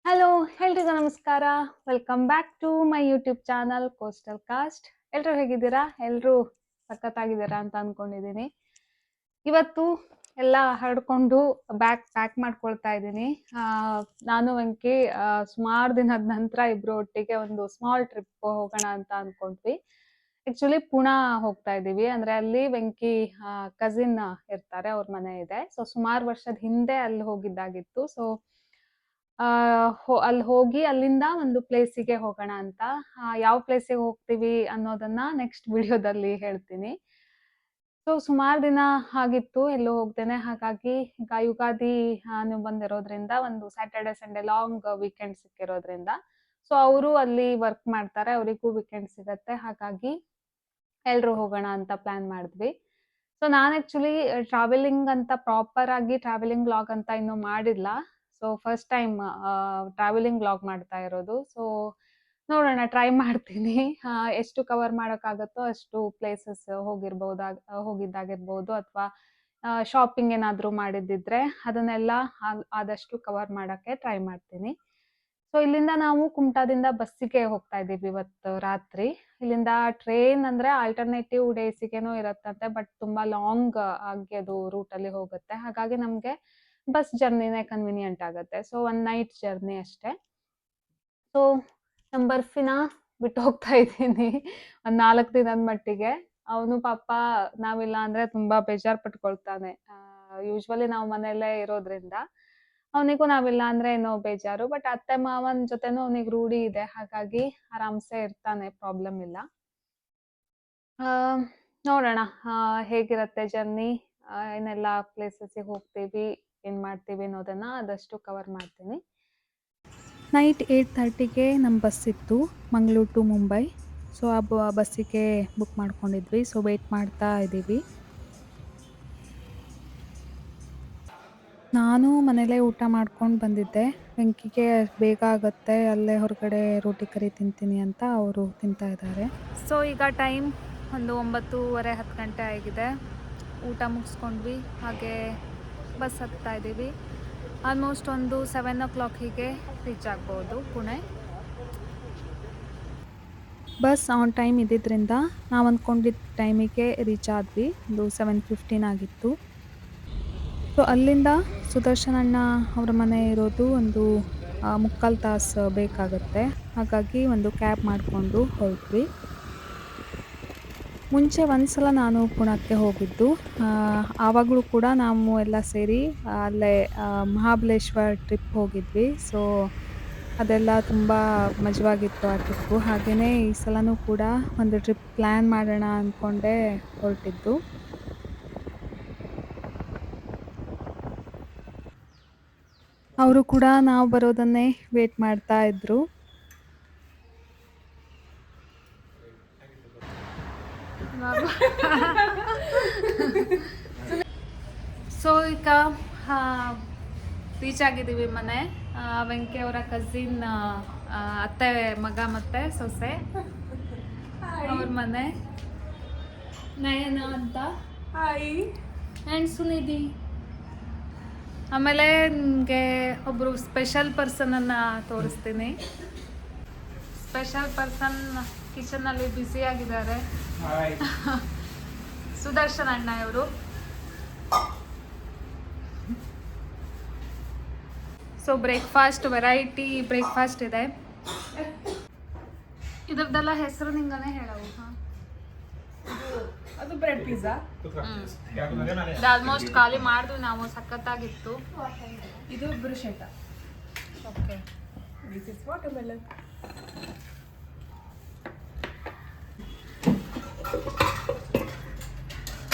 Hello, ಎಲ್ರಿಗೂ ನಮಸ್ಕಾರ. Welcome back to my YouTube channel coastal cast. ಎಲ್ಲರೂ ಹೇಗಿದ್ದೀರಾ? ಎಲ್ಲರೂ ಸಖತ್ತಾಗಿದ್ದೀರಾ ಅಂತ ಅನ್ಕೊಂಡಿದ್ದೀನಿ. ಇವತ್ತು ಎಲ್ಲ ಹರಡ್ಕೊಂಡು ಪ್ಯಾಕ್ ಮಾಡ್ಕೊಳ್ತಾ ಇದ್ದೀನಿ. ನಾನು ವೆಂಕಿ ಸುಮಾರು ದಿನದ ನಂತರ ಇಬ್ರು ಒಟ್ಟಿಗೆ ಒಂದು ಸ್ಮಾಲ್ ಟ್ರಿಪ್ ಹೋಗೋಣ ಅಂತ ಅನ್ಕೊಂಡ್ವಿ. ಆಕ್ಚುಲಿ ಪುಣಾ ಹೋಗ್ತಾ ಇದ್ದೀವಿ. ಅಂದ್ರೆ ಅಲ್ಲಿ ವೆಂಕಿ ಕಸಿನ್ ಇರ್ತಾರೆ, ಅವ್ರ ಮನೆ ಇದೆ. ಸೊ ಸುಮಾರು ವರ್ಷದ ಹಿಂದೆ ಅಲ್ಲಿ ಹೋಗಿದ್ದಾಗಿತ್ತು. ಸೊ ಅಲ್ಲಿ ಹೋಗಿ ಅಲ್ಲಿಂದ ಒಂದು ಪ್ಲೇಸಿಗೆ ಹೋಗೋಣ ಅಂತ. ಯಾವ ಪ್ಲೇಸಿಗೆ ಹೋಗ್ತೀವಿ ಅನ್ನೋದನ್ನ ನೆಕ್ಸ್ಟ್ ವಿಡಿಯೋದಲ್ಲಿ ಹೇಳ್ತೀನಿ. ಸೊ ಸುಮಾರು ದಿನ ಆಗಿತ್ತು ಎಲ್ಲೂ ಹೋಗ್ದೇನೆ. ಹಾಗಾಗಿ ಈಗ ಯುಗಾದಿ ನೀವು ಬಂದಿರೋದ್ರಿಂದ ಒಂದು ಸ್ಯಾಟರ್ಡೆ ಸಂಡೇ ಲಾಂಗ್ ವೀಕೆಂಡ್ ಸಿಕ್ಕಿರೋದ್ರಿಂದ ಸೊ ಅವರು ಅಲ್ಲಿ ವರ್ಕ್ ಮಾಡ್ತಾರೆ, ಅವರಿಗೂ ವೀಕೆಂಡ್ ಸಿಗತ್ತೆ. ಹಾಗಾಗಿ ಎಲ್ರು ಹೋಗೋಣ ಅಂತ ಪ್ಲಾನ್ ಮಾಡಿದ್ವಿ. ಸೊ ನಾನು ಆಕ್ಚುಲಿ ಟ್ರಾವೆಲಿಂಗ್ ಅಂತ ಪ್ರಾಪರ್ ಆಗಿ ಟ್ರಾವೆಲಿಂಗ್ ವ್ಲಾಗ್ ಅಂತ ಇನ್ನೂ ಮಾಡಿಲ್ಲ. So first time travelling vlog ಮಾಡ್ತಾ ಇರೋದು. ಸೊ ನೋಡೋಣ, ಟ್ರೈ ಮಾಡ್ತೀನಿ. ಎಷ್ಟು ಕವರ್ ಮಾಡೋಕ್ಕಾಗತ್ತೋ ಅಷ್ಟು ಪ್ಲೇಸಸ್ ಹೋಗಿದ್ದಾಗಿರ್ಬೋದು ಅಥವಾ ಶಾಪಿಂಗ್ ಏನಾದರೂ ಮಾಡಿದ್ದಿದ್ರೆ ಅದನ್ನೆಲ್ಲ ಆದಷ್ಟು ಕವರ್ ಮಾಡೋಕ್ಕೆ ಟ್ರೈ ಮಾಡ್ತೀನಿ. ಸೊ ಇಲ್ಲಿಂದ ನಾವು ಕುಮಟಾದಿಂದ ಬಸ್ಸಿಗೆ ಹೋಗ್ತಾ ಇದ್ದೀವಿ ಇವತ್ತು ರಾತ್ರಿ. ಇಲ್ಲಿಂದ ಟ್ರೈನ್ ಅಂದ್ರೆ ಆಲ್ಟರ್ನೇಟಿವ್ ಡೇಸಿಗೇನೋ ಇರತ್ತಂತೆ, ಬಟ್ ತುಂಬಾ ಲಾಂಗ್ ಆಗಿ ಅದು ರೂಟಲ್ಲಿ ಹೋಗುತ್ತೆ. ಹಾಗಾಗಿ ನಮಗೆ ಬಸ್ ಜರ್ನಿನೇ ಕನ್ವಿನಿಯಂಟ್ ಆಗುತ್ತೆ. ಸೊ ಒನ್ ನೈಟ್ ಜರ್ನಿ ಅಷ್ಟೇ. ಸೊ ನಮ್ಮ ಬರ್ಫಿನ ಬಿಟ್ಟು ಹೋಗ್ತಾ ಇದ್ದೀನಿ ಒಂದ್ 4 ದಿನದ ಮಟ್ಟಿಗೆ. ಅವನು ಪಾಪ ನಾವಿಲ್ಲ ಅಂದ್ರೆ ತುಂಬಾ ಬೇಜಾರ್ ಪಟ್ಕೊಳ್ತಾನೆ. ಯೂಶ್ವಲಿ ನಾವು ಮನೆಯಲ್ಲೇ ಇರೋದ್ರಿಂದ ಅವನಿಗೂ ನಾವಿಲ್ಲ ಅಂದ್ರೆ ಏನೋ ಬೇಜಾರು. ಬಟ್ ಅತ್ತೆ ಮಾವನ್ ಜೊತೆನೂ ಅವನಿಗೆ ರೂಢಿ ಇದೆ, ಹಾಗಾಗಿ ಆರಾಮ್ಸೆ ಇರ್ತಾನೆ, ಪ್ರಾಬ್ಲಮ್ ಇಲ್ಲ. ನೋಡೋಣ ಹೇಗಿರತ್ತೆ ಜರ್ನಿ, ಏನೆಲ್ಲ ಪ್ಲೇಸಸ್ಗೆ ಹೋಗ್ತೀವಿ, ಏನ್ ಮಾಡ್ತೀವಿ ಅನ್ನೋದನ್ನ ಆದಷ್ಟು ಕವರ್ ಮಾಡ್ತೀನಿ. ನೈಟ್ 8:30ಗೆ ನಮ್ಮ ಬಸ್ ಇತ್ತು, ಮಂಗಳೂರು ಟು ಮುಂಬೈ. ಸೊ ಆ ಬಸ್ಸಿಗೆ ಬುಕ್ ಮಾಡ್ಕೊಂಡಿದ್ವಿ. ಸೊ ವೆಯ್ಟ್ ಮಾಡ್ತಾ ಇದ್ದೀವಿ. ನಾನು ಮನೇಲೇ ಊಟ ಮಾಡ್ಕೊಂಡು ಬಂದಿದ್ದೆ. ವೆಂಕಿಗೆ ಬೇಗ ಆಗುತ್ತೆ, ಅಲ್ಲೇ ಹೊರಗಡೆ ರೋಟಿ ಕರಿ ತಿಂತೀನಿ ಅಂತ ಅವರು ತಿಂತಾ ಇದ್ದಾರೆ. ಸೊ ಈಗ ಟೈಮ್ ಒಂದು 9:30 10 ಗಂಟೆ ಆಗಿದೆ. ಊಟ ಮುಗಿಸ್ಕೊಂಡ್ವಿ, ಹಾಗೆ ಬಸ್ ಹತ್ತಾ ಇದ್ದೀವಿ. ಆಲ್ಮೋಸ್ಟ್ ಒಂದು 7 o'clock ಹೀಗೆ ರೀಚ್ ಆಗ್ಬೋದು ಪುಣೆ. ಬಸ್ ಆನ್ ಟೈಮ್ ಇದ್ದಿದ್ದರಿಂದ ನಾವು ಅಂದ್ಕೊಂಡಿದ್ದ ಟೈಮಿಗೆ ರೀಚ್ ಆದ್ವಿ. ಒಂದು 7:15 ಆಗಿತ್ತು. ಸೊ ಅಲ್ಲಿಂದ ಸುದರ್ಶನ್ ಅಣ್ಣ ಅವ್ರ ಮನೆ ಇರೋದು ಒಂದು 3/4 ತಾಸು ಬೇಕಾಗುತ್ತೆ. ಹಾಗಾಗಿ ಒಂದು ಕ್ಯಾಬ್ ಮಾಡಿಕೊಂಡು ಹೊರಟ್ವಿ. ಮುಂಚೆ ಒಂದ್ಸಲ ನಾನು ಪುಣಕ್ಕೆ ಹೋಗಿದ್ದು. ಆವಾಗಲೂ ಕೂಡ ನಾವು ಎಲ್ಲ ಸೇರಿ ಅಲ್ಲೇ ಮಹಾಬಲೇಶ್ವರ್ ಟ್ರಿಪ್ ಹೋಗಿದ್ವಿ. ಸೊ ಅದೆಲ್ಲ ತುಂಬ ಮಜವಾಗಿತ್ತು ಆ ಟ್ರಿಪ್ಪು. ಹಾಗೆಯೇ ಈ ಸಲನೂ ಕೂಡ ಒಂದು ಟ್ರಿಪ್ ಪ್ಲ್ಯಾನ್ ಮಾಡೋಣ ಅಂದ್ಕೊಂಡೇ ಹೊರಟಿದ್ದು. ಅವರು ಕೂಡ ನಾವು ಬರೋದನ್ನೇ ವೇಟ್ ಮಾಡ್ತಾ ಇದ್ರು. ಸೊ ಈಗ ರೀಚ್ ಆಗಿದ್ದೀವಿ ಮನೆ. ವೆಂಕಿ ಅವರ ಕಸಿನ್ ಅತ್ತೆ ಮಗ ಮತ್ತೆ ಸೊಸೆ ಅವ್ರ ಮನೆ. ನಯನ ಅಂತ ಆ್ಯಂಡ್ ಸುನಿಧಿ. ಆಮೇಲೆ ನಿಮಗೆ ಒಬ್ಬರು ಸ್ಪೆಷಲ್ ಪರ್ಸನನ್ನು ತೋರಿಸ್ತೀನಿ. ಸ್ಪೆಷಲ್ ಪರ್ಸನ್ ಕಿಚನಲ್ಲಿ ಬ್ಯುಸಿ ಆಗಿದ್ದಾರೆ. ಸುದರ್ಶನ್ ಅಣ್ಣ ಇವರು. ಸೊ ಬ್ರೇಕ್ಫಾಸ್ಟ್, ವೆರೈಟಿ ಬ್ರೇಕ್ಫಾಸ್ಟ್ ಇದೆ. ಇದ್ರದ್ದೆಲ್ಲ ಹೆಸರು ನಿಂಗನೇ ಹೇಳವು. ಅದು ಬ್ರೆಡ್ ಪಿಜ್ಜಾ. ಆಲ್ಮೋಸ್ಟ್ ಖಾಲಿ ಮಾಡಿದ್ವಿ ನಾವು, ಸಖತ್ತಾಗಿತ್ತು. ಇದು bruschetta. Okay, this is watermelon.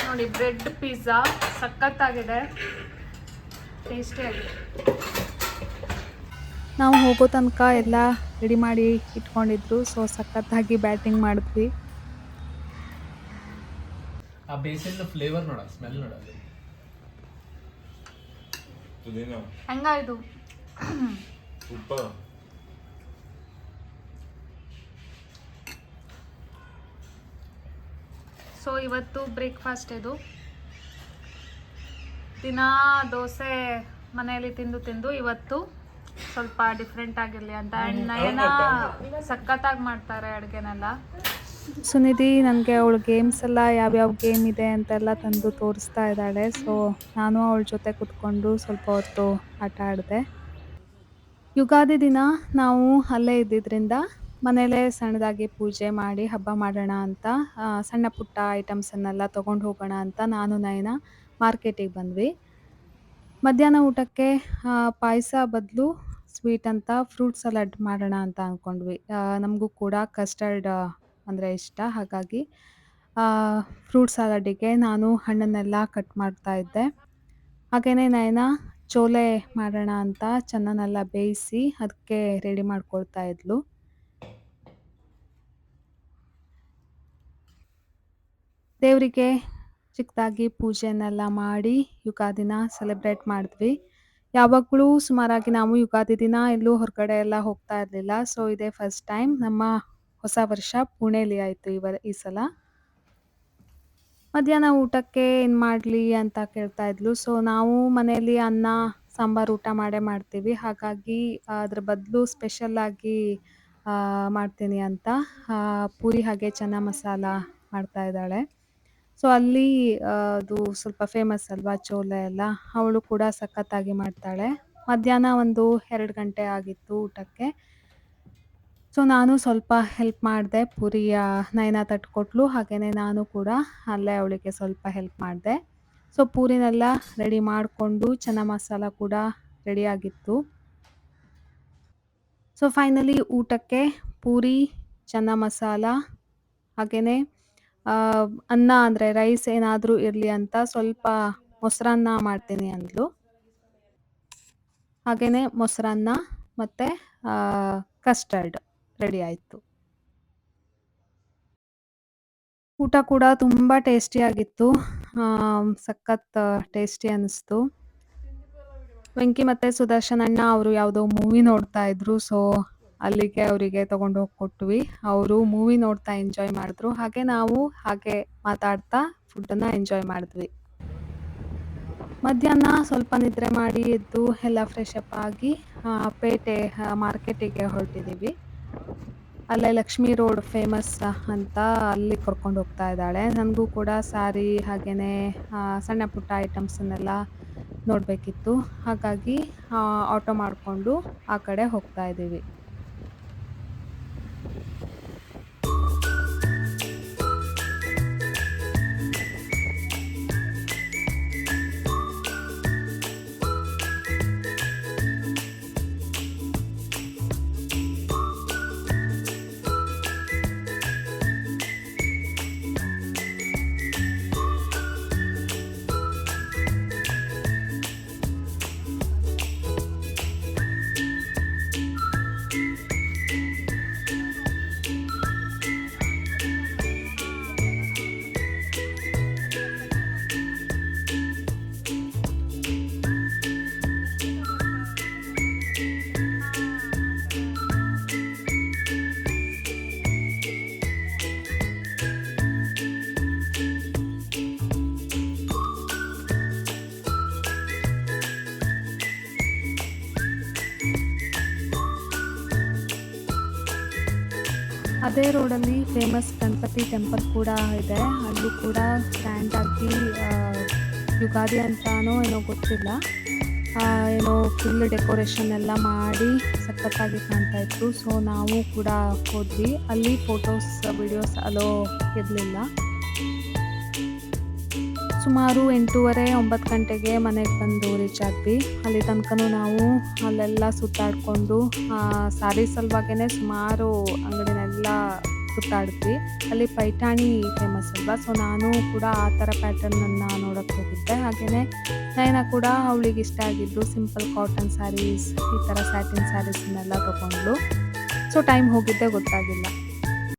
ನೋಡಿ, ಬ್ರೆಡ್ ಪಿಜ್ಜಾ ಸಖತ್ತಾಗಿದೆ, ಟೇಸ್ಟಿಯಾಗಿದೆ. ನಾವು ಹೋಗೋ ತನಕ ಎಲ್ಲ ರೆಡಿ ಮಾಡಿ ಇಟ್ಕೊಂಡಿದ್ರು. ಸೊ ಸಖತ್ತಾಗಿ ಬ್ಯಾಟಿಂಗ್ ಮಾಡಿದ್ವಿ. ಆ ಬೇಸಿನ್ ಫ್ಲೇವರ್ ನೋಡ, ಸ್ಮೆಲ್ ನೋಡ. ಹೆಂಗಾಯ್ತು? ಸೂಪರ್. ಸೊ ಇವತ್ತು ಬ್ರೇಕ್ಫಾಸ್ಟ್ ಇದು. ದಿನ ದೋಸೆ ಮನೆಯಲ್ಲಿ ತಿಂದು ಇವತ್ತು ಸ್ವಲ್ಪ ಡಿಫ್ರೆಂಟ್ ಆಗಿರಲಿ ಅಂತ. ಆ್ಯಂಡ್ ನಯನ ಸಖತ್ತಾಗಿ ಮಾಡ್ತಾರೆ ಅಡುಗೆನೆಲ್ಲ. ಸುನಿಧಿ ನನಗೆ ಅವಳು ಗೇಮ್ಸ್ ಎಲ್ಲ ಯಾವ್ಯಾವ ಗೇಮ್ ಇದೆ ಅಂತೆಲ್ಲ ತಂದು ತೋರಿಸ್ತಾ ಇದ್ದಾಳೆ. ಸೊ ನಾನು ಅವಳ ಜೊತೆ ಕುತ್ಕೊಂಡು ಸ್ವಲ್ಪ ಹೊತ್ತು ಆಟ ಆಡಿದೆ. ಯುಗಾದಿ ದಿನ ನಾವು ಅಲ್ಲೇ ಇದ್ದಿದ್ದರಿಂದ ಮನೇಲೇ ಸಣ್ಣದಾಗಿ ಪೂಜೆ ಮಾಡಿ ಹಬ್ಬ ಮಾಡೋಣ ಅಂತ ಸಣ್ಣ ಪುಟ್ಟ ಐಟಮ್ಸನ್ನೆಲ್ಲ ತೊಗೊಂಡು ಹೋಗೋಣ ಅಂತ ನಾನು ನಯನ ಮಾರ್ಕೆಟಿಗೆ ಬಂದ್ವಿ. ಮಧ್ಯಾಹ್ನ ಊಟಕ್ಕೆ ಪಾಯಸ ಬದಲು ಸ್ವೀಟ್ ಅಂತ ಫ್ರೂಟ್ ಸಲಾಡ್ ಮಾಡೋಣ ಅಂತ ಅಂದ್ಕೊಂಡ್ವಿ. ನಮಗೂ ಕೂಡ ಕಸ್ಟರ್ಡ್ ಅಂದರೆ ಇಷ್ಟ. ಹಾಗಾಗಿ ಫ್ರೂಟ್ ಸಲಾಡಿಗೆ ನಾನು ಹಣ್ಣನ್ನೆಲ್ಲ ಕಟ್ ಮಾಡ್ತಾ ಇದ್ದೆ. ಹಾಗೆಯೇ ನಯನ ಚೋಲೆ ಮಾಡೋಣ ಅಂತ ಚೆನ್ನನೆಲ್ಲ ಬೇಯಿಸಿ ಅದಕ್ಕೆ ರೆಡಿ ಮಾಡ್ಕೊಳ್ತಾ ಇದ್ಲು. ದೇವರಿಗೆ ಚಿಕ್ಕದಾಗಿ ಪೂಜೆಯನ್ನೆಲ್ಲ ಮಾಡಿ ಯುಗಾದಿನ ಸೆಲೆಬ್ರೇಟ್ ಮಾಡಿದ್ವಿ. ಯಾವಾಗಲೂ ಸುಮಾರಾಗಿ ನಾವು ಯುಗಾದಿ ದಿನ ಎಲ್ಲೂ ಹೊರಗಡೆ ಎಲ್ಲ ಹೋಗ್ತಾ ಇರಲಿಲ್ಲ. ಸೊ ಇದೇ ಫಸ್ಟ್ ಟೈಮ್ ನಮ್ಮ ಹೊಸ ವರ್ಷ ಪುಣೆಯಲ್ಲಿ ಆಯಿತು ಈ ಸಲ. ಮಧ್ಯಾಹ್ನ ಊಟಕ್ಕೆ ಏನು ಮಾಡಲಿ ಅಂತ ಕೇಳ್ತಾ ಇದ್ಲು. ಸೊ ನಾವು ಮನೆಯಲ್ಲಿ ಅನ್ನ ಸಾಂಬಾರು ಊಟ ಮಾಡ್ತೀವಿ. ಹಾಗಾಗಿ ಅದ್ರ ಬದಲು ಸ್ಪೆಷಲ್ಲಾಗಿ ಮಾಡ್ತೀನಿ ಅಂತ ಪೂರಿ ಹಾಗೆ ಚೆನ್ನ ಮಸಾಲ ಮಾಡ್ತಾ ಇದ್ದಾಳೆ. ಸೊ ಅಲ್ಲಿ ಅದು ಸ್ವಲ್ಪ ಫೇಮಸ್ ಅಲ್ವಾ ಚೋಲೆ ಎಲ್ಲ. ಅವಳು ಕೂಡ ಸಖತ್ತಾಗಿ ಮಾಡ್ತಾಳೆ. ಮಧ್ಯಾಹ್ನ ಒಂದು 2 ಗಂಟೆ ಆಗಿತ್ತು ಊಟಕ್ಕೆ. ಸೊ ನಾನು ಸ್ವಲ್ಪ ಹೆಲ್ಪ್ ಮಾಡಿದೆ. ಪೂರಿಯ ನಯನ ತಟ್ಕೊಟ್ಲು. ಹಾಗೆಯೇ ನಾನು ಕೂಡ ಅಲ್ಲೇ ಅವಳಿಗೆ ಸ್ವಲ್ಪ ಹೆಲ್ಪ್ ಮಾಡಿದೆ. ಸೊ ಪೂರಿನೆಲ್ಲ ರೆಡಿ ಮಾಡಿಕೊಂಡು ಚೆನ್ನ ಮಸಾಲ ಕೂಡ ರೆಡಿಯಾಗಿತ್ತು. ಸೊ ಫೈನಲಿ ಊಟಕ್ಕೆ ಪೂರಿ, ಚೆನ್ನ ಮಸಾಲ ಹಾಗೆಯೇ ಅನ್ನ ಅಂದರೆ ರೈಸ್ ಏನಾದರೂ ಇರಲಿ ಅಂತ ಸ್ವಲ್ಪ ಮೊಸರನ್ನ ಮಾಡ್ತೀನಿ ಅಂದ್ಲು. ಹಾಗೆಯೇ ಮೊಸರನ್ನ ಮತ್ತು ಕಸ್ಟರ್ಡ್ ರೆಡಿ ಆಯಿತು. ಊಟ ಕೂಡ ತುಂಬ ಟೇಸ್ಟಿಯಾಗಿತ್ತು. ಸಖತ್ ಟೇಸ್ಟಿ ಅನ್ನಿಸ್ತು. ವೆಂಕಿ ಮತ್ತು ಸುದರ್ಶನ್ ಅಣ್ಣ ಅವರು ಯಾವುದೋ ಮೂವಿ ನೋಡ್ತಾ ಇದ್ರು. ಸೊ ಅಲ್ಲಿಗೆ ಅವರಿಗೆ ತೊಗೊಂಡು ಹೋಗಿ ಕೊಟ್ವಿ. ಅವರು ಮೂವಿ ನೋಡ್ತಾ ಎಂಜಾಯ್ ಮಾಡಿದ್ರು. ಹಾಗೆ ನಾವು ಹಾಗೆ ಮಾತಾಡ್ತಾ ಫುಡ್ಡನ್ನು ಎಂಜಾಯ್ ಮಾಡಿದ್ವಿ. ಮಧ್ಯಾಹ್ನ ಸ್ವಲ್ಪ ನಿದ್ರೆ ಮಾಡಿ ಎದ್ದು ಎಲ್ಲ ಫ್ರೆಶ್ ಅಪ್ ಆಗಿ ಪೇಟೆ ಮಾರ್ಕೆಟಿಗೆ ಹೊರಟಿದ್ದೀವಿ. ಅಲ್ಲೇ ಲಕ್ಷ್ಮೀ ರೋಡ್ ಫೇಮಸ್ ಅಂತ ಅಲ್ಲಿ ಕರ್ಕೊಂಡು ಹೋಗ್ತಾ ಇದ್ದಾಳೆ. ನನಗೂ ಕೂಡ ಸಾರಿ ಹಾಗೆಯೇ ಸಣ್ಣ ಪುಟ್ಟ ಐಟಮ್ಸನ್ನೆಲ್ಲ ನೋಡಬೇಕಿತ್ತು. ಹಾಗಾಗಿ ಆಟೋ ಮಾಡಿಕೊಂಡು ಆ ಕಡೆ ಹೋಗ್ತಾ ಇದ್ದೀವಿ. ಅದೇ ರೋಡಲ್ಲಿ ಫೇಮಸ್ ಗಣಪತಿ ಟೆಂಪಲ್ ಕೂಡ ಇದೆ. ಅಲ್ಲೂ ಕೂಡ ಗ್ರ್ಯಾಂಡಾಗಿ ಯುಗಾದಿ ಅಂತಾನೋ ಏನೋ ಗೊತ್ತಿಲ್ಲ, ಏನೋ ಫುಲ್ ಡೆಕೋರೇಷನ್ ಎಲ್ಲ ಮಾಡಿ ಸಖತ್ತಾಗಿ ಕಾಣ್ತಾ ಇತ್ತು. ಸೊ ನಾವು ಕೂಡ ಹೋದ್ವಿ. ಅಲ್ಲಿ ಫೋಟೋಸ್ ವಿಡಿಯೋಸ್ ಅಲೋ ಇರಲಿಲ್ಲ. ಸುಮಾರು 8:30-9 ಗಂಟೆಗೆ ಮನೆಗೆ ಬಂದು ರೀಚ್ ಆದ್ವಿ. ಅಲ್ಲಿ ತನಕನೂ ನಾವು ಅಲ್ಲೆಲ್ಲ ಸುತ್ತಾಡಿಕೊಂಡು ಸಾರಿ ಸಲುವಾಗೇ ಸುಮಾರು ಅಂಗಡಿನೆಲ್ಲ ಸುತ್ತಾಡಿದ್ವಿ. ಅಲ್ಲಿ ಪೈಠಾಣಿ ಫೇಮಸ್ ಅಲ್ವಾ. ಸೊ ನಾನು ಕೂಡ ಆ ಥರ ಪ್ಯಾಟರ್ನನ್ನು ನೋಡೋಕ್ಕೆ ಹೋಗಿದ್ದೆ. ಹಾಗೆಯೇ ನಯನ ಕೂಡ ಅವಳಿಗೆ ಇಷ್ಟ ಆಗಿದ್ದು ಸಿಂಪಲ್ ಕಾಟನ್ ಸ್ಯಾರೀಸ್, ಈ ಥರ ಸ್ಯಾಟಿನ್ ಸ್ಯಾರೀಸನ್ನೆಲ್ಲ ತೊಗೊಂಡ್ಳು. ಸೊ ಟೈಮ್ ಹೋಗಿದ್ದೆ ಗೊತ್ತಾಗಿಲ್ಲ.